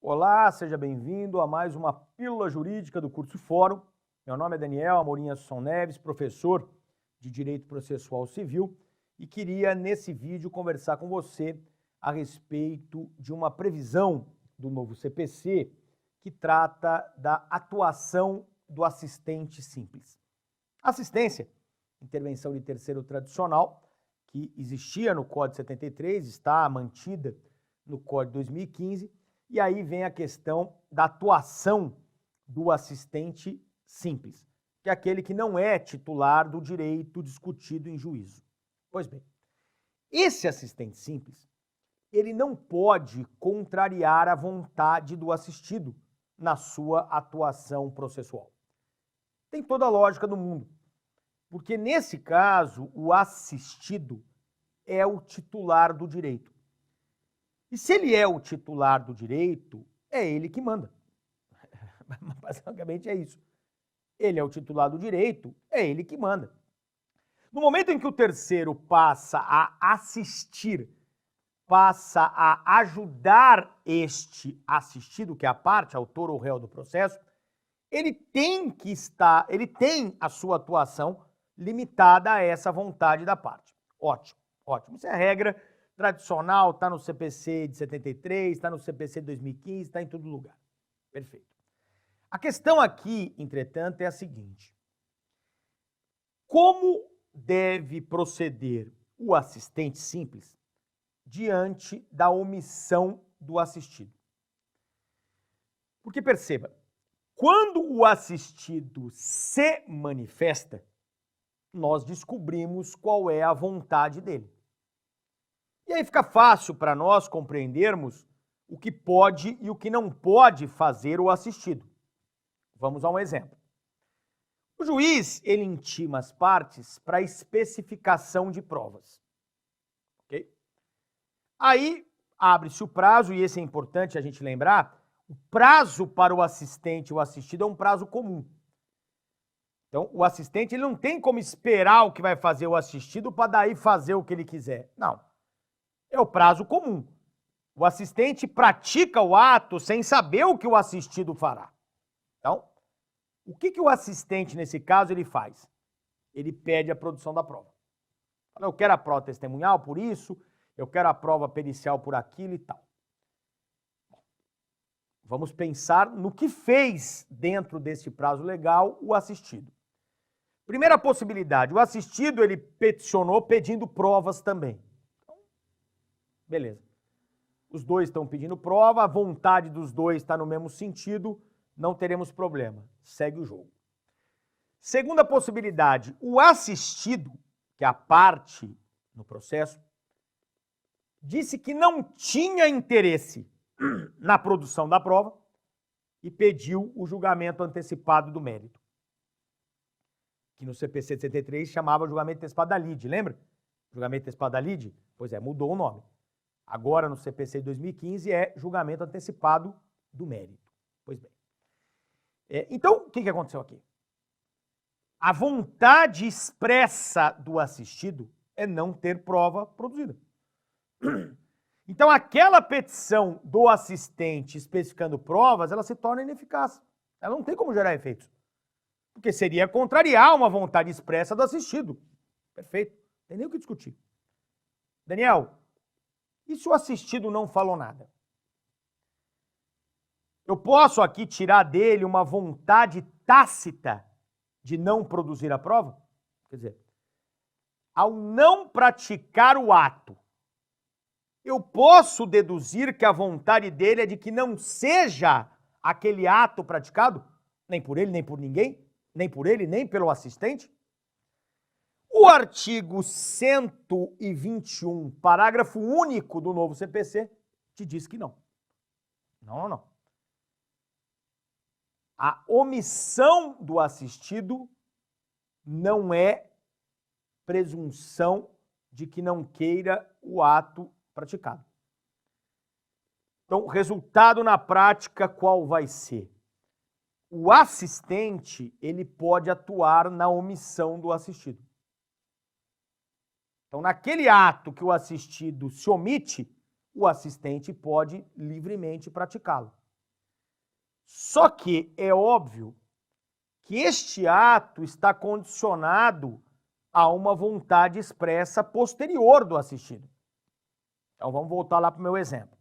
Olá, seja bem-vindo a mais uma Pílula Jurídica do curso Fórum. Meu nome é Daniel Amorim Assunção Neves, professor de Direito Processual Civil, e queria, nesse vídeo, conversar com você a respeito de uma previsão do novo CPC que trata da atuação do assistente simples. Assistência, intervenção de terceiro tradicional, que existia no Código 73, está mantida no Código 2015, e aí vem a questão da atuação do assistente simples, que é aquele que não é titular do direito discutido em juízo. Pois bem, esse assistente simples, ele não pode contrariar a vontade do assistido na sua atuação processual. Tem toda a lógica do mundo, porque nesse caso o assistido é o titular do direito. E se ele é o titular do direito, é ele que manda. Basicamente é isso. Ele é o titular do direito, é ele que manda. No momento em que o terceiro passa a assistir, passa a ajudar este assistido, que é a parte, autor ou réu do processo, ele tem a sua atuação limitada a essa vontade da parte. Ótimo, ótimo. Isso é a regra tradicional, está no CPC de 73, está no CPC de 2015, está em todo lugar. Perfeito. A questão aqui, entretanto, é a seguinte. Como deve proceder o assistente simples diante da omissão do assistido? Porque perceba, quando o assistido se manifesta, nós descobrimos qual é a vontade dele. E aí fica fácil para nós compreendermos o que pode e o que não pode fazer o assistido. Vamos a um exemplo. O juiz, ele intima as partes para especificação de provas. Ok? Aí abre-se o prazo, e esse é importante a gente lembrar, o prazo para o assistente e o assistido é um prazo comum. Então, o assistente ele não tem como esperar o que vai fazer o assistido para daí fazer o que ele quiser. Não. É o prazo comum. O assistente pratica o ato sem saber o que o assistido fará. Então, o que o assistente, nesse caso, ele faz? Ele pede a produção da prova. Eu quero a prova testemunhal por isso, eu quero a prova pericial por aquilo e tal. Vamos pensar no que fez, dentro desse prazo legal, o assistido. Primeira possibilidade, o assistido ele peticionou pedindo provas também. Beleza. Os dois estão pedindo prova, a vontade dos dois está no mesmo sentido, não teremos problema. Segue o jogo. Segunda possibilidade, o assistido, que é a parte no processo, disse que não tinha interesse na produção da prova e pediu o julgamento antecipado do mérito. Que no CPC de 73 chamava julgamento antecipado da lide, lembra? Julgamento antecipado da lide? Pois é, mudou o nome. Agora, no CPC de 2015, é julgamento antecipado do mérito. Pois bem. Então, o que aconteceu aqui? A vontade expressa do assistido é não ter prova produzida. Então, aquela petição do assistente especificando provas, ela se torna ineficaz. Ela não tem como gerar efeitos. Porque seria contrariar uma vontade expressa do assistido. Perfeito. Não tem nem o que discutir. Daniel, e se o assistido não falou nada? Eu posso aqui tirar dele uma vontade tácita de não produzir a prova? Quer dizer, ao não praticar o ato, eu posso deduzir que a vontade dele é de que não seja aquele ato praticado? Nem por ele, nem por ninguém? Nem por ele, nem pelo assistente? O artigo 121, parágrafo único do novo CPC, te diz que não. Não. A omissão do assistido não é presunção de que não queira o ato praticado. Então, o resultado na prática qual vai ser? O assistente, ele pode atuar na omissão do assistido. Então, naquele ato que o assistido se omite, o assistente pode livremente praticá-lo. Só que é óbvio que este ato está condicionado a uma vontade expressa posterior do assistido. Então vamos voltar lá para o meu exemplo.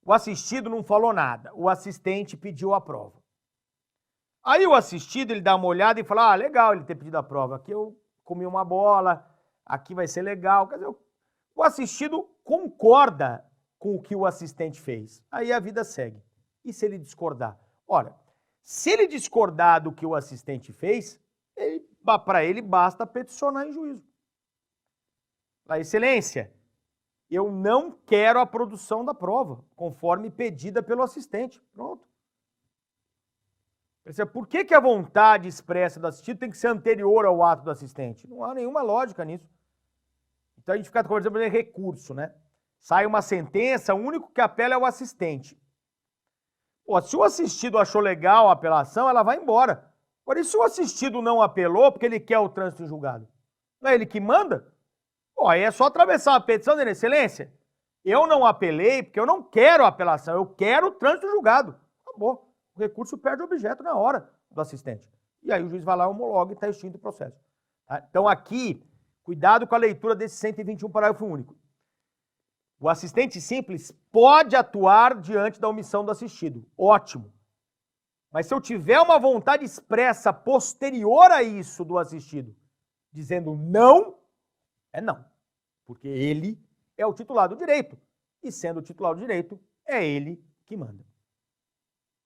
O assistido não falou nada, o assistente pediu a prova. Aí o assistido, ele dá uma olhada e fala, legal ele ter pedido a prova, aqui eu comi uma bola, aqui vai ser legal. Quer dizer, o assistido concorda com o que o assistente fez. Aí a vida segue. E se ele discordar? Olha, se ele discordar do que o assistente fez, para ele basta peticionar em juízo. Excelência, eu não quero a produção da prova, conforme pedida pelo assistente. Pronto. Por que a vontade expressa do assistido tem que ser anterior ao ato do assistente? Não há nenhuma lógica nisso. Então a gente fica conversando em recurso, né? Sai uma sentença, o único que apela é o assistente. Pô, se o assistido achou legal a apelação, ela vai embora. Agora, e se o assistido não apelou porque ele quer o trânsito em julgado? Não é ele que manda? Pô, aí é só atravessar a petição, Dona Excelência. Eu não apelei porque eu não quero a apelação, eu quero o trânsito em julgado. Acabou. O recurso perde o objeto na hora do assistente. E aí o juiz vai lá, homologa e está extinto o processo. Tá? Então aqui, cuidado com a leitura desse 121, parágrafo único. O assistente simples pode atuar diante da omissão do assistido. Ótimo. Mas se eu tiver uma vontade expressa posterior a isso do assistido, dizendo não, é não. Porque ele é o titular do direito. E sendo o titular do direito, é ele que manda.